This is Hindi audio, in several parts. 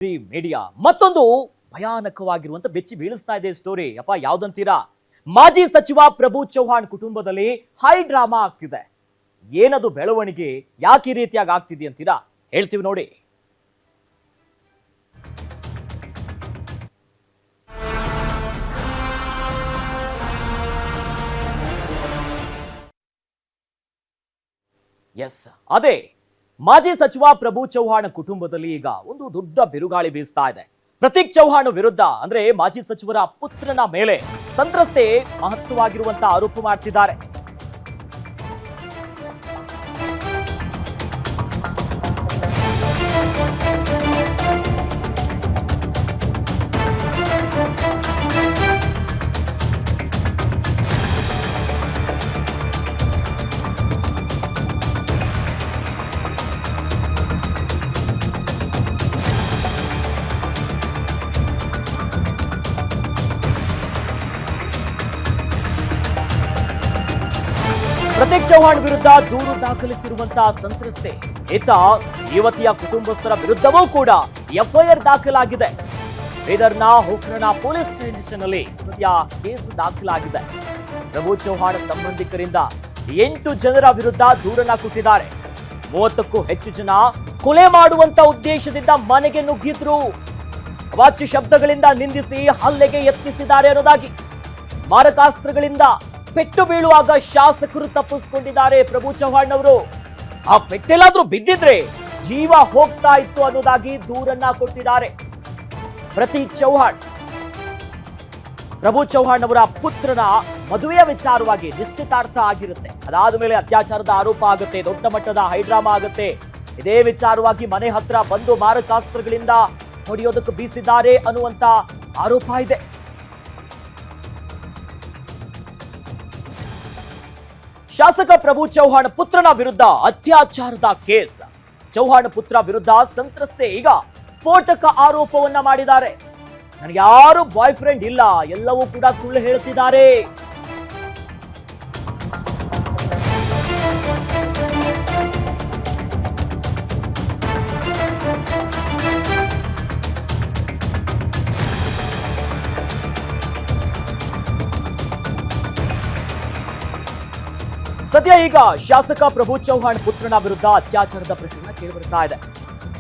ಮೀಡಿಯಾ ಮತ್ತೊಂದು ಭಯಾನಕವಾಗಿರುವಂತ ಬೆಚ್ಚಿ ಬೀಳಿಸ್ತಾ ಇದೆ ಸ್ಟೋರಿ. ಅಪ್ಪ ಯಾವ್ದಂತೀರಾ? ಮಾಜಿ ಸಚಿವ ಪ್ರಭು ಚೌಹಾಣ್ ಕುಟುಂಬದಲ್ಲಿ ಹೈ ಡ್ರಾಮಾ ಆಗ್ತಿದೆ. ಏನದು ಬೆಳವಣಿಗೆ? ಯಾಕೆ ಈ ರೀತಿಯಾಗಿ ಆಗ್ತಿದೆ ಅಂತೀರಾ? ಹೇಳ್ತೀವಿ ನೋಡಿ. ಎಸ್, ಅದೇ ಮಾಜಿ ಸಚಿವ ಪ್ರಭು ಚೌಹಾಣ್ ಕುಟುಂಬದಲ್ಲಿ ಈಗ ಒಂದು ದೊಡ್ಡ ಬಿರುಗಾಳಿ ಬೀಸ್ತಾ ಇದೆ. ಪ್ರತೀಕ್ ಚೌಹಾಣ್ ವಿರುದ್ಧ ಅಂದ್ರೆ ಮಾಜಿ ಸಚಿವರ ಪುತ್ರನ ಮೇಲೆ ಸಂತ್ರಸ್ತೆ ಮಹತ್ವವಾಗಿರುವಂತಹ ಆರೋಪ ಮಾಡ್ತಿದ್ದಾರೆ. ಪ್ರತೀಕ್ ಚೌಹಾಣ್ ವಿರುದ್ಧ ದೂರು ದಾಖಲಿಸಿರುವಂತಹ ಸಂತ್ರಸ್ತೆ ಈತ ಯುವತಿಯ ಕುಟುಂಬಸ್ಥರ ವಿರುದ್ಧವೂ ಕೂಡ ಎಫ್ಐಆರ್ ದಾಖಲಾಗಿದೆ. ಬೀದರ್ನ ಹೋಕ್ರಣ ಪೊಲೀಸ್ ಸ್ಟೇಷನ್ ನಲ್ಲಿ ಸದ್ಯ ಕೇಸ್ ದಾಖಲಾಗಿದೆ. ಪ್ರಭು ಚೌಹಾಣ್ ಸಂಬಂಧಿಕರಿಂದ 8 ಜನರ ವಿರುದ್ಧ ದೂರನ್ನ ಕೊಟ್ಟಿದ್ದಾರೆ. 30ಕ್ಕೂ ಹೆಚ್ಚು ಜನ ಕೊಲೆ ಮಾಡುವಂತ ಉದ್ದೇಶದಿಂದ ಮನೆಗೆ ನುಗ್ಗಿದ್ರು. ಅವಾಚ್ಯ ಶಬ್ದಗಳಿಂದ ನಿಂದಿಸಿ ಹಲ್ಲೆಗೆ ಯತ್ನಿಸಿದ್ದಾರೆ ಅನ್ನೋದಾಗಿ, ಮಾರಕಾಸ್ತ್ರಗಳಿಂದ ಪೆಟ್ಟು ಬೀಳುವಾಗ ಶಾಸಕರು ತಪ್ಪಿಸಿಕೊಂಡಿದ್ದಾರೆ. ಪ್ರಭು ಚೌಹಾಣ್ ಅವರು ಆ ಪೆಟ್ಟೆಲ್ಲಾದ್ರೂ ಬಿದ್ದಿದ್ರೆ ಜೀವ ಹೋಗ್ತಾ ಇತ್ತು ಅನ್ನೋದಾಗಿ ದೂರನ್ನ ಕೊಟ್ಟಿದ್ದಾರೆ. ಪ್ರತೀಕ್ ಚೌಹಾಣ್ ಪ್ರಭು ಚೌಹಾಣ್ ಅವರ ಪುತ್ರನ ಮದುವೆಯ ವಿಚಾರವಾಗಿ ನಿಶ್ಚಿತಾರ್ಥ ಆಗಿರುತ್ತೆ. ಅದಾದ ಮೇಲೆ ಅತ್ಯಾಚಾರದ ಆರೋಪ ಆಗುತ್ತೆ, ದೊಡ್ಡ ಮಟ್ಟದ ಹೈಡ್ರಾಮಾ ಆಗುತ್ತೆ. ಇದೇ ವಿಚಾರವಾಗಿ ಮನೆ ಹತ್ರ ಬಂದು ಮಾರಕಾಸ್ತ್ರಗಳಿಂದ ಹೊಡೆಯೋದಕ್ಕೆ ಬೀಸಿದ್ದಾರೆ ಅನ್ನುವಂತ ಆರೋಪ ಇದೆ. ಶಾಸಕ ಪ್ರಭು ಚೌಹಾಣ್ ಪುತ್ರನ ವಿರುದ್ಧ ಅತ್ಯಾಚಾರದ ಕೇಸ್. ಚೌಹಾಣ್ ಪುತ್ರ ವಿರುದ್ಧ ಸಂತ್ರಸ್ತೆ ಈಗ ಸ್ಫೋಟಕ ಆರೋಪವನ್ನ ಮಾಡಿದ್ದಾರೆ. ನನಗೆ ಯಾರು ಬಾಯ್ ಫ್ರೆಂಡ್ ಇಲ್ಲ, ಎಲ್ಲವೂ ಕೂಡ ಸುಳ್ಳು ಹೇಳ್ತಿದ್ದಾರೆ. ಸದ್ಯ ಈಗ ಶಾಸಕ ಪ್ರಭು ಚೌಹಾಣ್ ಪುತ್ರನ ವಿರುದ್ಧ ಅತ್ಯಾಚಾರದ ಪ್ರಕರಣ ಕೇಳಿಬರ್ತಾ ಇದೆ.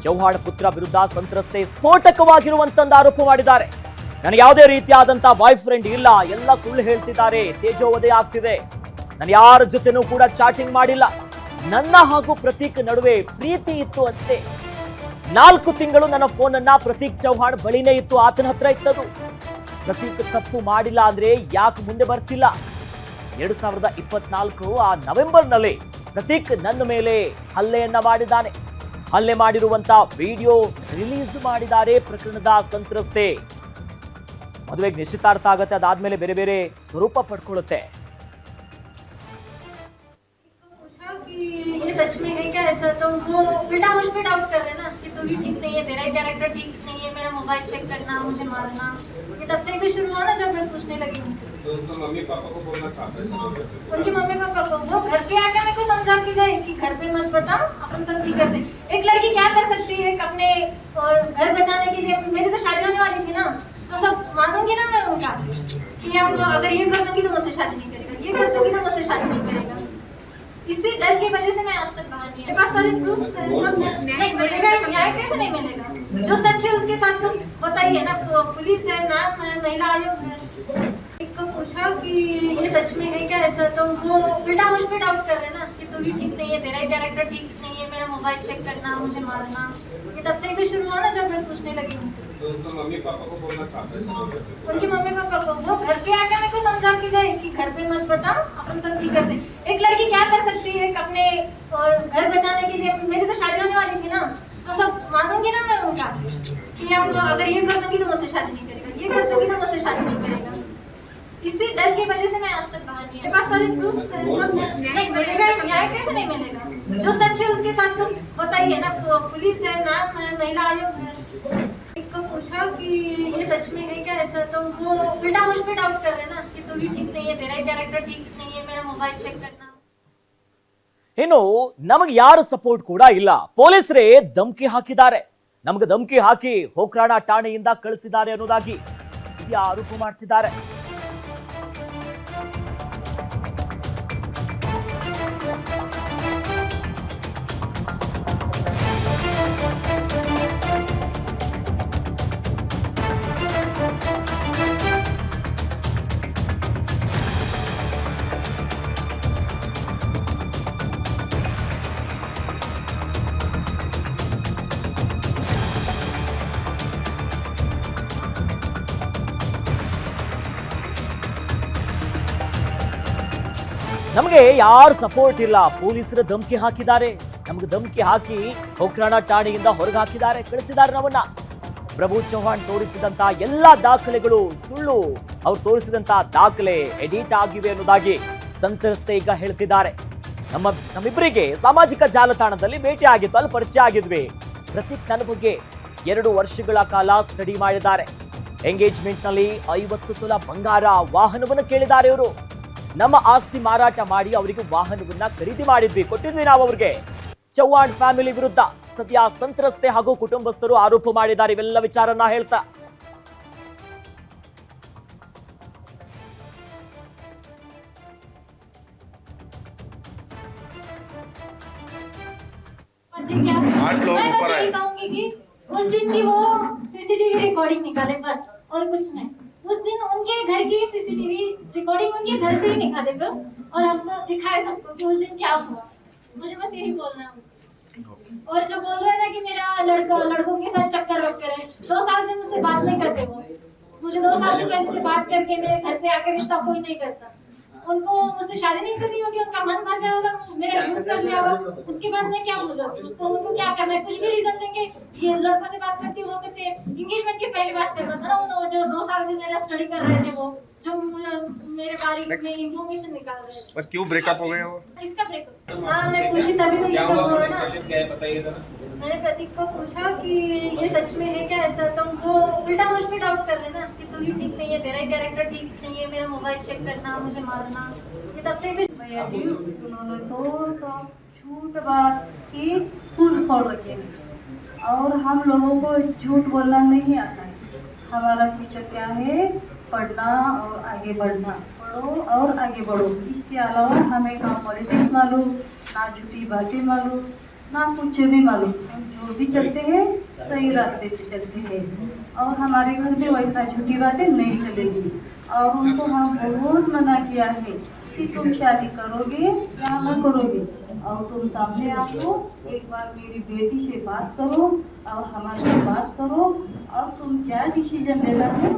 ಚೌಹಾಣ್ ಪುತ್ರ ವಿರುದ್ಧ ಸಂತ್ರಸ್ತೆ ಸ್ಫೋಟಕವಾಗಿರುವಂತಂದು ಆರೋಪ ಮಾಡಿದ್ದಾರೆ. ನನಗೆ ಯಾವುದೇ ರೀತಿಯಾದಂತಹ ಬಾಯ್ ಫ್ರೆಂಡ್ ಇಲ್ಲ, ಎಲ್ಲ ಸುಳ್ಳು ಹೇಳ್ತಿದ್ದಾರೆ, ತೇಜೋವಧೆ ಆಗ್ತಿದೆ, ನಾನು ಯಾರ ಜೊತೆನೂ ಕೂಡ ಚಾಟಿಂಗ್ ಮಾಡಿಲ್ಲ, ನನ್ನ ಹಾಗೂ ಪ್ರತೀಕ್ ನಡುವೆ ಪ್ರೀತಿ ಇತ್ತು ಅಷ್ಟೇ. 4 ತಿಂಗಳು ನನ್ನ ಫೋನ್ ಅನ್ನ ಪ್ರತೀಕ್ ಚೌಹಾಣ್ ಬಳಿನೇ ಇತ್ತು, ಆತನ ಹತ್ರ ಇತ್ತದು. ಪ್ರತೀಕ್ ತಪ್ಪು ಮಾಡಿಲ್ಲ ಅಂದ್ರೆ ಯಾಕೆ ಮುಂದೆ ಬರ್ತಿಲ್ಲ? 2024 ಆ ನವೆಂಬರ್ನಲ್ಲಿ ಪ್ರತೀಕ್ ನನ್ನ ಮೇಲೆ ಹಲ್ಲೆಯನ್ನ ಮಾಡಿದ್ದಾನೆ. ಹಲ್ಲೆ ಮಾಡಿರುವಂತ ವಿಡಿಯೋ ರಿಲೀಸ್ ಮಾಡಿದ್ದಾರೆ ಪ್ರಕರಣದ ಸಂತ್ರಸ್ತೆ. ಮದುವೆಗೆ ನಿಶ್ಚಿತಾರ್ಥ ಆಗತ್ತೆ, ಅದಾದ್ಮೇಲೆ ಬೇರೆ ಬೇರೆ ಸ್ವರೂಪ ಪಡ್ಕೊಳ್ಳುತ್ತೆ. ये सच में है क्या ऐसा? तो वो उल्टा मुझ पे डाउट कर रहे हैं ना कि तू ही ठीक नहीं है, तेरा ही कैरेक्टर ठीक नहीं है, मेरा मोबाइल चेक करना, मुझे मारना। ये तब से भी शुरू हुआ ना जब मैं पूछने लगी उनसे। तो उनका मम्मी पापा को बोलना था? उनके मम्मी पापा को वो घर पे आके मेरे को समझा के गए कि घर पे मत बताओ, अपन सब ठीक करते हैं। एक लड़की क्या कर सकती है अपने घर बचाने के लिए? मेरी तो शादी होने वाली थी ना, तो सब मानूंगी ना मैं उनका कि अब अगर ये कर दूंगी तो मुझसे शादी नहीं करेगा, ये कर दूंगी तो मुझसे शादी नहीं करेगा। इसी डर की वजह से मैं आज तक बाहर नहीं आई। मेरे पास सारे प्रूफ्स हैं, सब नहीं मिलेगा, न्याय कैसे नहीं मिलेगा? जो सच है उसके साथ तो बताइए ना, पुलिस है, नाम है, महिला आयोग है। एक को पूछा कि ये सच में है क्या ऐसा? तो वो उल्टा मुझ पे डाउट कर रहे हैं ना कि तू ही ठीक नहीं है, तेरा ही कैरेक्टर ठीक नहीं है, मेरा मोबाइल चेक करना, मुझे मारना। ये तब से भी शुरू हुआ ना जब मैं पूछने लगी उनसे। तो उनका मम्मी पापा को बोलना था? उनके मम्मी पापा को वो घर पे आके मेरे को समझा के गए कि घर पे मत बताओ, अपन सब ठीक करते हैं। एक लड़की क्या कर सकती है अपने घर बचाने के लिए? मेरी तो शादी होने वाली थी ना, तो सब मानूंगी ना मैं उनका कि अब अगर ये कर दूंगी तो मुझसे शादी नहीं करेगा, ये कर दूंगी तो मुझसे शादी नहीं करेगा। इसी डर की वजह से मैं आज तक बाहर नहीं आई। मेरे पास सारे प्रूफ्स हैं, सब नहीं मिलेगा, न्याय कैसे नहीं मिलेगा? जो सच है उसके साथ तो बताइए ना, पुलिस है, नाम है, महिला आयोग है। एक को पूछा कि ये सच में है क्या ऐसा? तो वो उल्टा मुझ पे डाउट कर रहे हैं ना कि तू ही ठीक नहीं है, तेरा ही कैरेक्टर ठीक नहीं है, मेरा मोबाइल चेक करना। ಇನ್ನು ನಮಗೆ ಯಾರು ಸಪೋರ್ಟ್ ಕೂಡ ಇಲ್ಲ, ಪೊಲೀಸರೇ ಧಮಕಿ ಹಾಕಿದ್ದಾರೆ. ನಮ್ಗೆ ಧಮಕಿ ಹಾಕಿ ಹೋಕ್ರಾಣ ಠಾಣೆಯಿಂದ ಕಳಿಸಿದ್ದಾರೆ ಅನ್ನೋದಾಗಿ ಸದ್ಯ ಆರೋಪ ಮಾಡ್ತಿದ್ದಾರೆ. ನಮಗೆ ಯಾರು ಸಪೋರ್ಟ್ ಇಲ್ಲ, ಪೊಲೀಸರು ಧಮಕಿ ಹಾಕಿದ್ದಾರೆ, ನಮ್ಗೆ ಧಮಕಿ ಹಾಕಿ ಹೋಕ್ರಾಣ ಠಾಣೆಯಿಂದ ಹೊರಗೆ ಹಾಕಿದ್ದಾರೆ, ಕಳಿಸಿದ್ದಾರೆ ನಮ್ಮನ್ನ. ಪ್ರಭು ಚೌಹಾಣ್ ತೋರಿಸಿದಂತ ಎಲ್ಲಾ ದಾಖಲೆಗಳು ಸುಳ್ಳು, ಅವ್ರು ತೋರಿಸಿದಂತ ದಾಖಲೆ ಎಡಿಟ್ ಆಗಿವೆ ಅನ್ನೋದಾಗಿ ಸಂತ್ರಸ್ತೆ ಈಗ ಹೇಳ್ತಿದ್ದಾರೆ. ನಮ್ಮಿಬ್ಬರಿಗೆ ಸಾಮಾಜಿಕ ಜಾಲತಾಣದಲ್ಲಿ ಭೇಟಿ ಆಗಿತ್ತು, ಅಲ್ಲಿ ಪರಿಚಯ ಆಗಿದ್ವಿ. ಪ್ರತೀಕ್ ನನ್ನ ಬಗ್ಗೆ 2 ವರ್ಷಗಳ ಕಾಲ ಸ್ಟಡಿ ಮಾಡಿದ್ದಾರೆ. ಎಂಗೇಜ್ಮೆಂಟ್ ನಲ್ಲಿ 50 ತೊಲ ಬಂಗಾರ, ವಾಹನವನ್ನು ಕೇಳಿದ್ದಾರೆ ಇವರು. ನಮ್ಮ ಆಸ್ತಿ ಮಾರಾಟ ಮಾಡಿ ಅವರಿಗೆ ವಾಹನವನ್ನ ಖರೀದಿ ಮಾಡಿದ್ವಿ, ಕೊಟ್ಟಿದ್ವಿ ನಾವು ಅವ್ರಿಗೆ. ಚೌಹಾಣ್ ಫ್ಯಾಮಿಲಿ ವಿರುದ್ಧ ಸದ್ಯ ಸಂತ್ರಸ್ತೆ ಹಾಗೂ ಕುಟುಂಬಸ್ಥರು ಆರೋಪ ಮಾಡಿದ್ದಾರೆ. ಇವೆಲ್ಲ ವಿಚಾರನ್ನ ಹೇಳ್ತಾ मैं बस यही कहूंगी कि उस दिन की वो सीसीटीवी रिकॉर्डिंग निकाले बस, और कुछ नहीं। उस दिन उनके घर की सीसीटीवी रिकॉर्डिंग उनके घर से ही निकाले बस, और हमको दिखाए सबको कि उस दिन क्या हुआ। मुझे बस यही बोलना है उनसे। और जो बोल रहे हैं ना कि मेरा लड़कों के साथ चक्कर वक्कर है, 2 साल से मुझसे बात नहीं करते वो। मुझे 2 साल से पहले से बात करके मेरे घर पे आकर रिश्ता कोई नहीं करता। उनको मुझसे शादी नहीं करनी होगी, उनका मन भर गया होगा, मेरा यूज कर लिया होगा। उसके बाद मैं क्या बोलूं उसको, उनको क्या करना है, कुछ भी रीजन देंगे। ये लड़कों से बात करती वो करते, एंगेजमेंट के पहले बात कर रहा था ना उन्होंने, जो 2 साल से मेरा स्टडी कर रहे थे, वो जो मेरे बारे में इंफॉर्मेशन निकाल रहे थे। बस क्यों ब्रेकअप हो गया वो? इसका ब्रेकअप, हाँ मैं पूछी तभी तो ये सब हुआ ना। मैंने प्रतीक को पूछा कि ये सच में है क्या ऐसा, तो वो उल्टा मुझ पे डाउट कर रहे ना कि तू ही ठीक नहीं है, तेरा ही कैरेक्टर ठीक नहीं है, मेरा मोबाइल चेक करना, मुझे मारना। ये तब से भैया जी उन्होंने तो सब झूठ बात की स्कूल खोल रखे हैं, और हम लोगों को झूठ बोलना नहीं आता है। हमारा फ्यूचर क्या है, पढ़ना और आगे बढ़ना, पढ़ो और आगे बढ़ो। इसके अलावा हमें ना पॉलिटिक्स मालूम, ना झूठी बातें मालूम, ना कुछ भी मालूम। हम जो भी चलते हैं सही रास्ते से चलते हैं, और हमारे घर में वैसा झूठी बातें नहीं चलेगी। और उनको हम बहुत मना किया है कि तुम शादी करोगे या न करोगे, और तुम सामने आओ, एक बार मेरी बेटी से बात करो और हमारे से बात करो, और तुम क्या डिसीजन लेना है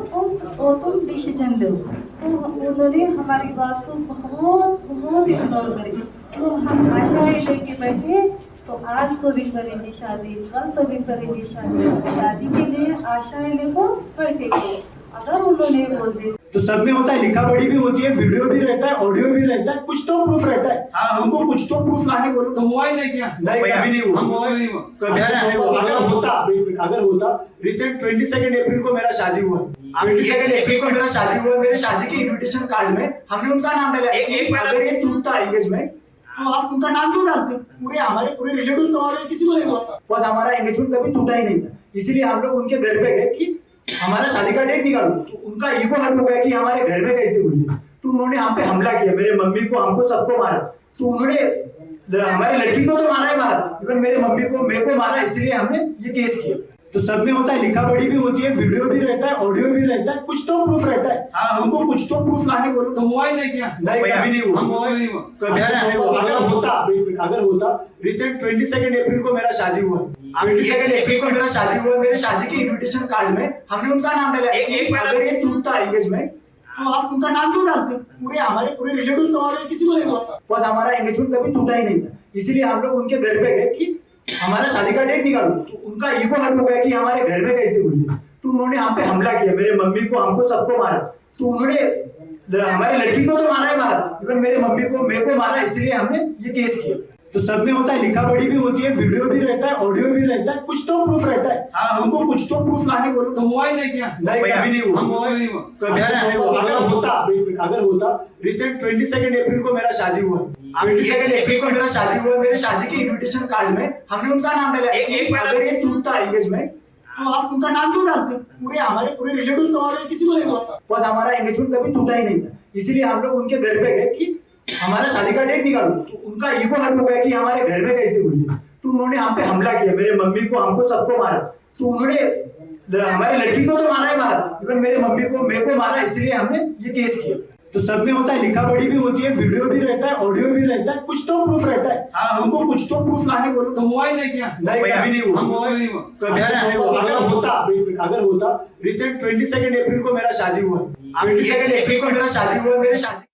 वो तुम डिसीजन लो। तो उन्होंने हमारी बात को बहुत इग्नोर करी। तो हम आशाएं लेके बैठे, तो आज तो भी करेंगे शादी, कल तो भी करेंगे शादी। शादी के लिए आशाएं लेको बैठे, अगर उन्होंने बोल दे तो सब में होता है, लिखा पढ़ी भी होती है, वीडियो भी रहता है, ऑडियो भी रहता है, कुछ तो प्रूफ रहता है। हमको कुछ तो प्रूफ लाने बोलो, तो हुआ ही नहीं क्या? नहीं, कभी नहीं हुआ, कभी नहीं हुआ। अगर होता रिसेंट 22 अप्रैल को मेरा शादी हुआ, 22 अप्रैल को मेरा शादी हुआ, मेरे शादी के इन्विटेशन कार्ड में हमने उनका नाम डाला। अगर ये टूटता एंगेजमेंट तो आप उनका नाम क्यों डालते? पूरे रिलेटिव हमारे किसी को नहीं हुआ, बस हमारा एंगेजमेंट कभी टूटा ही नहीं था। इसीलिए हम लोग उनके घर पे गए कि हमारा शादी का डेट निकालो। तो उनका ईगो हर्ट हो गया कि हमारे घर में कैसे घुसे, तो उन्होंने हम पे हमला किया, मेरे मम्मी को, हमको, सबको मारा। तो उन्होंने हमारी लड़की को तो मारा ही मारा, इवन मेरे मम्मी को, मेरे को मारा। इसलिए हमने ये केस किया। तो सब में होता है, लिखा पढ़ी भी होती है, वीडियो भी रहता है, ऑडियो भी रहता है, कुछ तो प्रूफ रहता है। हमको कुछ तो प्रूफ लाने बोलो, तो हुआ ही नहीं क्या? नहीं, कभी नहीं हुआ, कभी नहीं हुआ। अगर होता रिसेंट 22 अप्रैल को मेरा शादी हुआ, 22 अप्रैल को मेरा शादी हुआ, मेरे शादी के इन्विटेशन कार्ड में हमने उनका नाम डाला। अगर ये टूटता एंगेजमेंट तो आप उनका नाम क्यों डालते? पूरे रिलेटिव हमारे किसी को नहीं हुआ, बस हमारा एंगेजमेंट कभी टूटा ही नहीं था। इसीलिए हम लोग उनके घर पे गए कि हमारा शादी का डेट निकालो। तो उनका ईगो हर्ट हो गया कि हमारे घर में कैसे घुसे, तो उन्होंने हम पे हमला किया, मेरे मम्मी को, हमको, सबको मारा। तो उन्होंने हमारी लड़की को तो मारा ही मारा, इवन मेरे मम्मी को, मेरे को मारा। इसलिए हमने ये केस किया। तो सब में होता है, लिखा पढ़ी भी होती है, वीडियो भी रहता है, ऑडियो भी रहता है, कुछ तो प्रूफ रहता है। हमको कुछ तो प्रूफ लाने बोलो। तो हुआ ही नहीं क्या? नहीं, कभी नहीं हुआ। हम हुआ ही नहीं हुआ। कभी नहीं हुआ। अगर होता रिसेंट 22 अप्रैल को मेरा शादी हुआ, 22 अप्रैल को मेरा शादी हुआ, मेरे शादी के इन्विटेशन कार्ड में हमने उनका नाम डाला। अगर ये टूटता एंगेजमेंट तो आप उनका नाम क्यों डालते? हमारे पूरे रिलेटिव हमारे किसी को नहीं हुआ, बस हमारा एंगेजमेंट कभी टूटा ही नहीं था। इसीलिए हम लोग उनके घर पे गए कि हमारा शादी का डेट निकालो। तो उनका ईगो हर्ट हो गया कि हमारे घर में कैसे घुसे, तो उन्होंने हम पे हमला किया, मेरे मम्मी को, हमको, सबको मारा। तो उन्होंने हमारी लड़की को तो मारा ही मारा, इवन मेरे मम्मी को, मेरे को मारा। इसलिए हमने ये केस किया। तो सब में होता है, लिखा पढ़ी भी होती है, वीडियो भी रहता है, ऑडियो भी रहता है, कुछ तो प्रूफ रहता है। हमको कुछ तो प्रूफ लाने बोलो। तो हुआ ही नहीं क्या? नहीं, कभी नहीं हुआ। हम हुआ ही नहीं हुआ। कभी नहीं हुआ। अगर होता रिसेंट 22 अप्रैल को मेरा शादी हुआ, 22 अप्रैल को मेरा शादी हुआ, मेरे शादी